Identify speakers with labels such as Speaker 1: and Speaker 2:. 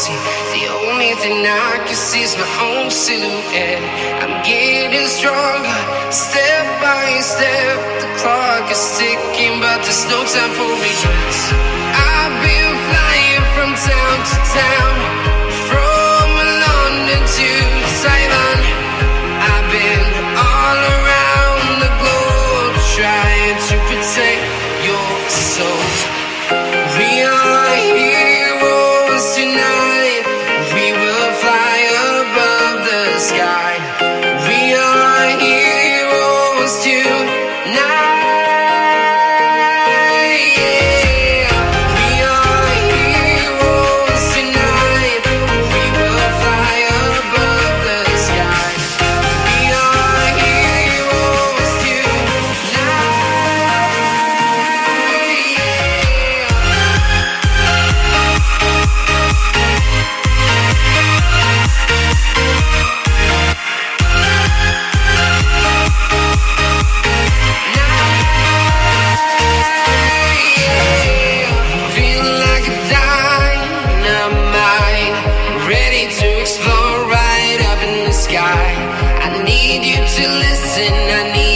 Speaker 1: See, the only thing I can see is my own silhouette. I'm getting stronger, step by step. The clock is ticking, but there's no time for regrets. I've been flying from town to town, from London to Taiwan. I've been all around the globe, trying to protect your soul. We are heroes tonight. We will fly above the sky. We are heroes tonight. Yeah. We are heroes tonight. We will fly above the sky. We are heroes tonight. Feeling like a dynamite, ready to explode right up in the sky. I need you to listen, I need